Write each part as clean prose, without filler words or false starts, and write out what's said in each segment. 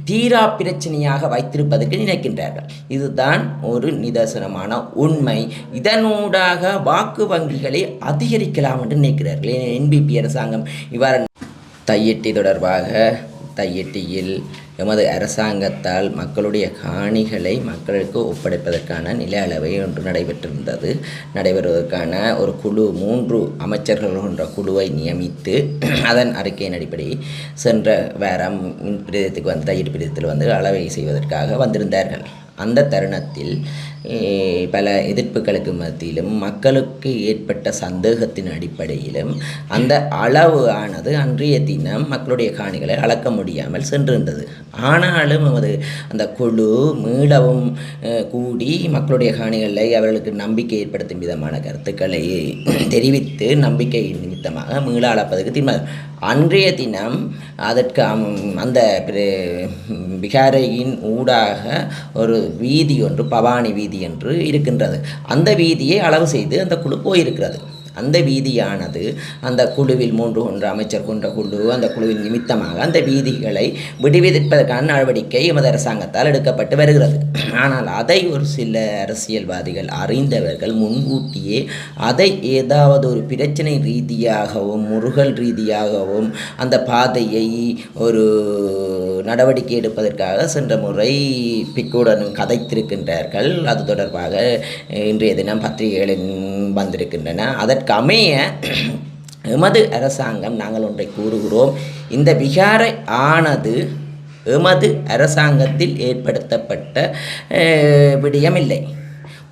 தீரா பிரச்சனையாக வைத்திருப்பதற்கு நினைக்கின்றார்கள். இதுதான் ஒரு நிதர்சனமான உண்மை. இதனூடாக வாக்கு வங்கிகளை அதிகரிக்கலாம் என்று நினைக்கிறார்கள். என்பிபி அரசாங்கம் இவ்வாறு தையிட்டி தொடர்பாக தையிட்டியில் எமது அரசாங்கத்தால் மக்களுடைய காணிகளை மக்களுக்கு ஒப்படைப்பதற்கான நில அளவை ஒன்று நடைபெறுவதற்கான ஒரு குழு 3 அமைச்சர்கள் கொண்ட குழுவை நியமித்து அதன் அறிக்கையின் அடிப்படையில் சென்ற வாரம் பிரதேசத்துக்கு தையிட்டு பிரதேசத்தில் அளவை செய்வதற்காக வந்திருந்தார்கள். அந்த தருணத்தில் பல எதிர்ப்புகளுக்கு மத்தியிலும் மக்களுக்கு ஏற்பட்ட சந்தேகத்தின் அடிப்படையிலும் அந்த அளவு ஆனது அன்றைய தினம் மக்களுடைய காணிகளை அளக்க முடியாமல் சென்றிருந்தது. ஆனாலும் அந்த குழு மீளவும் கூடி மக்களுடைய காணிகளை அவர்களுக்கு நம்பிக்கை ஏற்படுத்தும் விதமான கருத்துக்களை தெரிவித்து நம்பிக்கை நிமித்தமாக மீள அளப்பதற்கு தீர்மானம். அன்றைய தினம் அதற்கு அந்த விகாரையின் ஊடாக ஒரு வீதி ஒன்று பவானி வீதி என்று இருக்கின்றது. அந்த வீதியை அளவு செய்து அந்த குழு போயிருக்கிறது. அந்த வீதியானது அந்த குழுவில் 3 அமைச்சர் கொண்ட குழு அந்த குழுவின் நிமித்தமாக அந்த வீதிகளை விடுவிப்பதற்கான நடவடிக்கை எமது அரசாங்கத்தால் எடுக்கப்பட்டு வருகிறது. ஆனால் அதை ஒரு சில அரசியல்வாதிகள் அறிந்தவர்கள் முன்கூட்டியே அதை ஏதாவது ஒரு பிரச்சனை ரீதியாகவும் முருகல் ரீதியாகவும் அந்த பாதையை ஒரு நடவடிக்கை எடுப்பதற்காக சென்ற முறை பிக்குடன் கதைத்திருக்கின்றார்கள். அது தொடர்பாக இன்றைய தினம் பத்திரிகைகளில் வந்திருக்கின்றன. அதற்கமைய எமது அரசாங்கம் நாங்கள் ஒன்றை கூறுகிறோம். இந்த விகாரை ஆனது எமது அரசாங்கத்தில் ஏற்படுத்தப்பட்ட விடயமில்லை.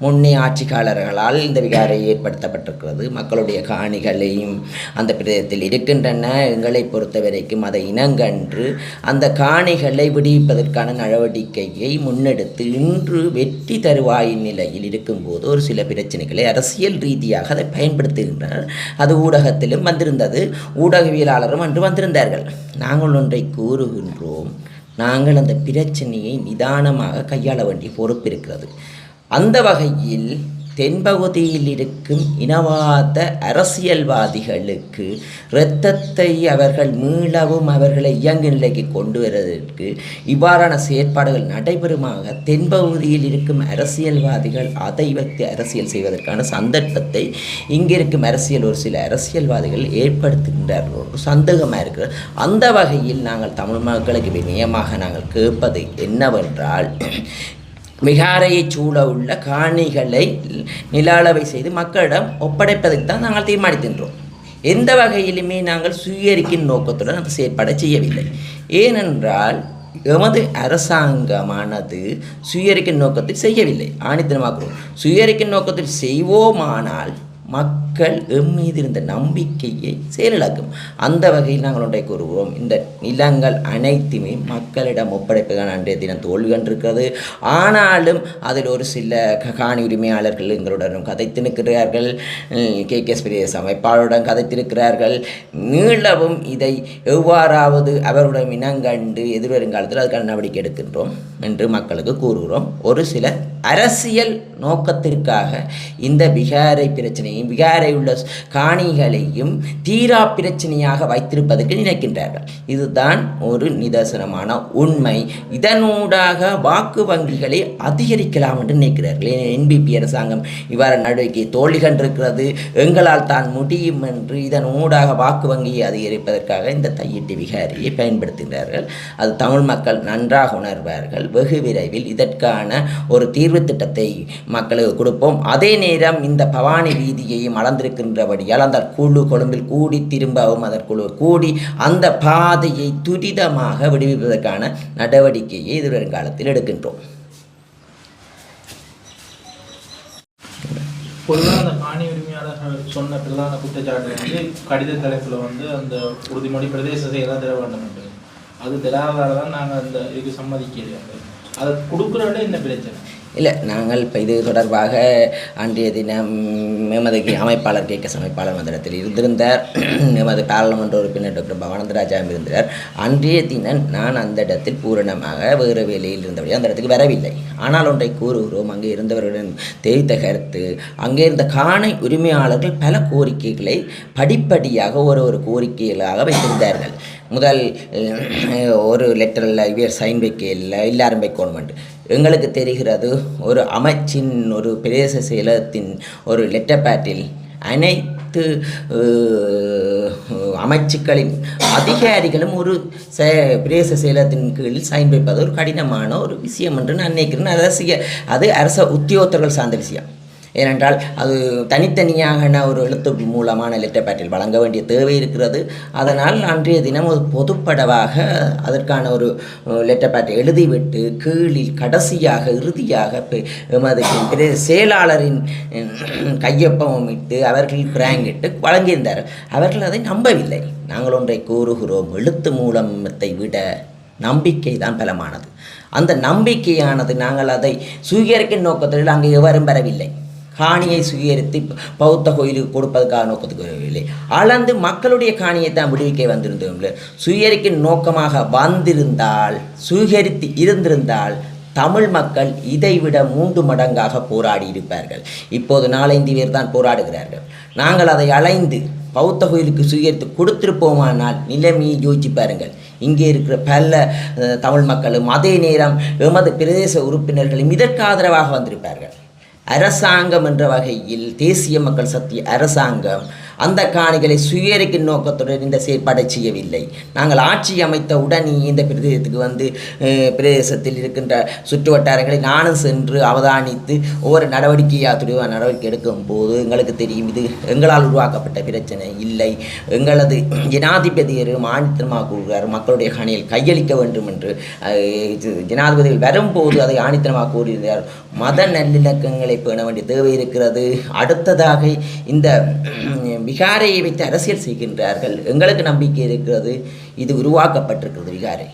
முன்னே ஆட்சிக்காரர்களால் இந்த விகாரை ஏற்படுத்தப்பட்டிருக்கிறது. மக்களுடைய காணிகளையும் அந்த பிரதேசத்தில் இருக்கின்றன. எங்களை பொறுத்த வரைக்கும் அதை இனங்கன்று அந்த காணிகளை விடுவிப்பதற்கான நடவடிக்கையை முன்னெடுத்து இன்று வெற்றி தருவாயின் நிலையில் இருக்கும்போது ஒரு சில பிரச்சனைகளை அரசியல் ரீதியாக அதை பயன்படுத்துகின்றனர். அது ஊடகத்திலும் வந்திருந்தது. ஊடகவியலாளரும் அன்று வந்திருந்தார்கள். நாங்கள் ஒன்றை கூறுகின்றோம். நாங்கள் அந்த பிரச்சனையை நிதானமாக கையாள வேண்டிய பொறுப்பு இருக்கிறது. அந்த வகையில் தென்பகுதியில் இருக்கும் இனவாத அரசியல்வாதிகளுக்கு இரத்தத்தை அவர்கள் மீளவும் அவர்களை இயங்கு நிலைக்கு கொண்டு வருவதற்கு இவ்வாறான செயற்பாடுகள் நடைபெறுமாக தென்பகுதியில் இருக்கும் அரசியல்வாதிகள் அதை வைத்து அரசியல் செய்வதற்கான சந்தர்ப்பத்தை இங்கிருக்கும் ஒரு சில அரசியல்வாதிகள் ஏற்படுத்துகின்றார்கள். ஒரு சந்தேகமாக இருக்கிறது. அந்த வகையில் நாங்கள் தமிழ் மக்களுக்கு வினயமாக நாங்கள் கேட்பது என்னவென்றால், விகாரையை சூழ உள்ள காணிகளை நில அளவை செய்து மக்களிடம் ஒப்படைப்பதற்கு தான் நாங்கள் தீர்மானிக்கின்றோம். எந்த வகையிலுமே நாங்கள் சுயரிக்கும் நோக்கத்துடன் அந்த செயற்பாடை செய்யவில்லை. ஏனென்றால் எமது அரசாங்கமானது சுயரிக்கும் நோக்கத்தில் செய்யவில்லை. ஆணித்தனமாக்குறோம். சுயரிக்கும் நோக்கத்தில் செய்வோமானால் மக்கள் மீது இருந்த நம்பிக்கையை செயலிழக்கும். அந்த வகையில் நாங்கள் ஒன்றை கூறுவோம். இந்த நிலங்கள் அனைத்துமே மக்களிடம் ஒப்படைப்பதற்கான அன்றைய தினம் தோல்வி கண்டிருக்கிறது. ஆனாலும் அதில் ஒரு சில காணி உரிமையாளர்கள் எங்களுடன் கதைத்திருக்கிறார்கள். KKS பிரதேச அமைப்பாளருடன் கதைத்திருக்கிறார்கள். மீளவும் இதை எவ்வாறாவது அவருடன் இனங்கண்டு எதிர்வருங்காலத்தில் அதுக்கான நடவடிக்கை எடுக்கின்றோம் என்று மக்களுக்கு கூறுகிறோம். ஒரு சில அரசியல் நோக்கத்திற்காக இந்த விகாரை பிரச்சனையும் விகாரை உள்ள காணிகளையும் தீரா பிரச்சனையாக வைத்திருப்பதற்கு நினைக்கின்றார்கள். இதுதான் ஒரு நிதர்சனமான உண்மை. இதனூடாக வாக்கு வங்கிகளை அதிகரிக்கலாம் என்று நினைக்கிறார்கள். என்பிபி அரசாங்கம் இவ்வாறு நடவடிக்கை தோல்வி கண்டிருக்கிறது. எங்களால் தான் முடியும் என்று இதனூடாக வாக்கு வங்கியை அதிகரிப்பதற்காக இந்த தையிட்டி விகாரியை பயன்படுத்துகிறார்கள். அது தமிழ் மக்கள் நன்றாக உணர்வார்கள். வெகு விரைவில் இதற்கான ஒரு தீர்வு திட்டத்தை மக்களுக்கு கொடுப்போம். அதே நேரம் இந்த பவானி வீதியையும் அளந்திருக்கின்றபடியால் அந்த குழு கொழும்பில் கூடி திரும்பவும் அதற்குழு கூடி அந்த பாதையை துரிதமாக விடுவிப்பதற்கான நடவடிக்கையை எதிர்வரும் காலத்தில் எடுக்கின்றோம். பொதுவாக அந்த காணி உரிமையாளர்கள் சொன்ன பிரதான குற்றச்சாட்டு கடித தலைப்பில் அந்த உறுதிமொழி பிரதேச செயலாக தர வேண்டும் என்று. அது தராதால் தான் நாங்கள் அந்த இதுக்கு சம்மதிக்கிறோம். அதை கொடுக்குறோட என்ன பிரச்சனை இல்லை. நாங்கள் இப்போ இது தொடர்பாக அன்றைய தினம் எமது அமைப்பாளர் KKS அமைப்பாளர் மந்திரத்தில் இருந்திருந்தார். எமது பாராளுமன்ற உறுப்பினர் டாக்டர் பவானந்தராஜா இருந்தார். அன்றைய தினம் நான் அந்த இடத்தில் பூரணமாக வேறு வேலையில் இருந்தபடி அந்த இடத்துக்கு வரவில்லை. ஆனால் ஒன்றை கூறுகிறோம். அங்கே இருந்தவர்களுடன் தெரிவித்த கருத்து, அங்கே இருந்த காணி உரிமையாளர்கள் பல கோரிக்கைகளை படிப்படியாக ஒரு கோரிக்கைகளாக வைத்திருந்தார்கள். முதல் ஒரு லெட்டரில் இவர் சைன் வைக்க இல்லை எல்லாரும் வைக்கணுமெண்ட் எங்களுக்கு தெரிகிறது ஒரு அமைச்சின் ஒரு பிரதேச செயலகத்தின் ஒரு லெட்டர் பேட்டில் அனைத்து அமைச்சுக்களின் அதிகாரிகளும் ஒரு பிரதேச செயலகத்தின் கீழ் சைன் வைப்பது ஒரு கடினமான ஒரு விஷயம் என்று நான் நினைக்கிறேன். அது அரச உத்தியோகத்தர்கள் சார்ந்த விஷயம். ஏனென்றால் அது தனித்தனியான ஒரு எழுத்து மூலமான லெட்டர் பேட்டில் வழங்க வேண்டிய தேவை இருக்கிறது. அதனால் அன்றைய தினம் ஒரு பொதுப்படவாக அதற்கான ஒரு லெட்டர் பேட்டில் எழுதிவிட்டு கீழில் கடைசியாக இறுதியாக எமது செயலாளரின் கையொப்பம் இட்டு அவர்கள் பிராங்கிட்டு வழங்கியிருந்தார்கள். அவர்கள் அதை நம்பவில்லை. நாங்கள் ஒன்றை கூறுகிறோம், எழுத்து மூலத்தை விட நம்பிக்கை தான் பலமானது. அந்த நம்பிக்கையானது நாங்கள் அதை சுவீகரிக்கும் நோக்கத்தில் அங்கே எவரும் வரவில்லை. காணியை சுவீகரித்து பௌத்த கோயிலுக்கு கொடுப்பதற்காக நோக்கத்துக்கு வரவில்லை. அளந்து மக்களுடைய காணியை தான் விடுவிக்க வந்திருந்தோம். சுவீகரிக்கும் நோக்கமாக வந்திருந்தால், சுவீகரித்து இருந்திருந்தால் தமிழ் மக்கள் இதைவிட 3 மடங்காக போராடி இருப்பார்கள். இப்போது 4-5 பேர் தான் போராடுகிறார்கள். நாங்கள் அதை அலைந்து பௌத்த கோயிலுக்கு சுவீகரித்து கொடுத்திருப்போமானால் நிலைமையை யோசிச்சு பாருங்கள். இங்கே இருக்கிற பல தமிழ் மக்களும் அதே நேரம் எமது பிரதேச உறுப்பினர்களும் இதற்கு ஆதரவாக வந்திருப்பார்கள். அரசாங்கம் என்ற வகையில் தேசிய மக்கள் சக்தி அரசாங்கம் அந்த காணிகளை சுயரிக்கும் நோக்கத்துடன் இந்த செயற்பாடை செய்யவில்லை. நாங்கள் ஆட்சி அமைத்த உடனே இந்த பிரதேசத்துக்கு பிரதேசத்தில் இருக்கின்ற சுற்று வட்டாரங்களை நானும் சென்று அவதானித்து ஒவ்வொரு நடவடிக்கை எடுக்கும் போது எங்களுக்கு தெரியும், இது எங்களால் உருவாக்கப்பட்ட பிரச்சனை இல்லை. எங்களது ஜனாதிபதியரும் ஆணித்தனமாக கூறுகிறார், மக்களுடைய காணியில் கையளிக்க வேண்டும் என்று ஜனாதிபதிகள் வரும்போது அதை ஆணித்தனமாக கூறுகிறார். மத நல்லிணக்கங்களை பேண வேண்டிய தேவை இருக்கிறது. அடுத்ததாக இந்த விகாரையை வைத்து அரசியல் செய்கின்றார்கள். எங்களுக்கு நம்பிக்கை இருக்கிறது, இது உருவாக்கப்பட்டிருக்கிறது விகாரை.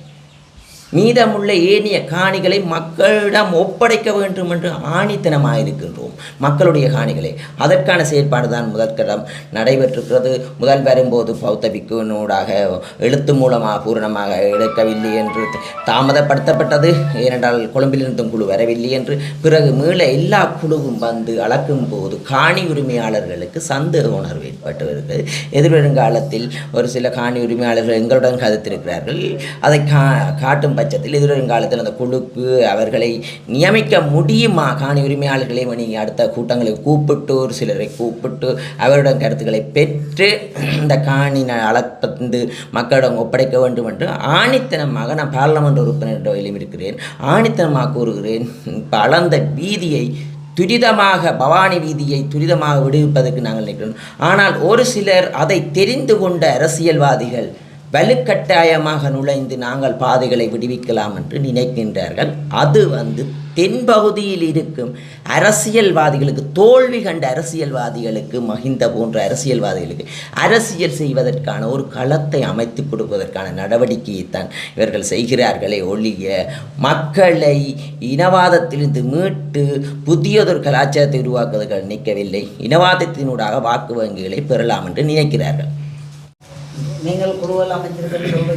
மீதமுள்ள ஏனைய காணிகளை மக்களிடம் ஒப்படைக்க வேண்டும் என்று ஆணித்தனமாக இருக்கின்றோம். மக்களுடைய காணிகளை அதற்கான செயற்பாடு தான் முதற்கடம் நடைபெற்றிருக்கிறது. முதல் வரும்போது பௌத்த பிக்குனூடாக எழுத்து மூலமாக பூரணமாக எடுக்கவில்லை என்று தாமதப்படுத்தப்பட்டது. ஏனென்றால் கொழும்பிலிருந்தும் குழு வரவில்லை என்று. பிறகு மீள எல்லா குழுவும் வந்து அளக்கும் போது காணி உரிமையாளர்களுக்கு சந்தேக உணர்வு ஏற்பட்டு வருகிறது. எதிர்வருங்காலத்தில் ஒரு சில காணி உரிமையாளர்கள் எங்களுடன் கதைத்திருக்கிறார்கள். அதை காட்டும் பட்சத்தில் எதிர்காலத்தில் அந்த குழுக்கு அவர்களை நியமிக்க முடியுமா? காணி உரிமையாளர்களை அடுத்த கூட்டங்களை கூப்பிட்டு ஒரு சிலரை கூப்பிட்டு அவருடன் கருத்துக்களை பெற்று இந்த காணி அளப்பந்து மக்களிடம் ஒப்படைக்க வேண்டும் என்று ஆணித்தனமாக நான் பாராளுமன்ற உறுப்பினர் என்ற வகையிலும் இருக்கிறேன். ஆணித்தனமாக கூறுகிறேன். இப்போ அளந்த வீதியை துரிதமாக பவானி வீதியை துரிதமாக விடுவிப்பதற்கு நாங்கள் நினைக்கிறோம். ஆனால் ஒரு சிலர் அதை தெரிந்து கொண்ட அரசியல்வாதிகள் வலுக்கட்டாயமாக நுழைந்து நாங்கள் பாதைகளை விடுவிக்கலாம் என்று நினைக்கின்றார்கள். அது தென்பகுதியில் இருக்கும் அரசியல்வாதிகளுக்கு, தோல்வி கண்ட அரசியல்வாதிகளுக்கு, மஹிந்த போன்ற அரசியல்வாதிகளுக்கு அரசியல் செய்வதற்கான ஒரு களத்தை அமைத்து கொடுப்பதற்கான நடவடிக்கையைத்தான் இவர்கள் செய்கிறார்களே ஒழிய மக்களை இனவாதத்திலிருந்து மீட்டு புதியதொரு கலாச்சாரத்தை உருவாக்குவதற்கு நினைக்கவில்லை. இனவாதத்தினூடாக வாக்கு வங்கிகளை பெறலாம் என்று நினைக்கிறார்கள். நீங்கள் குழுவெல்லாம் அமைச்சிருக்கேன்னு சொல்றீங்க.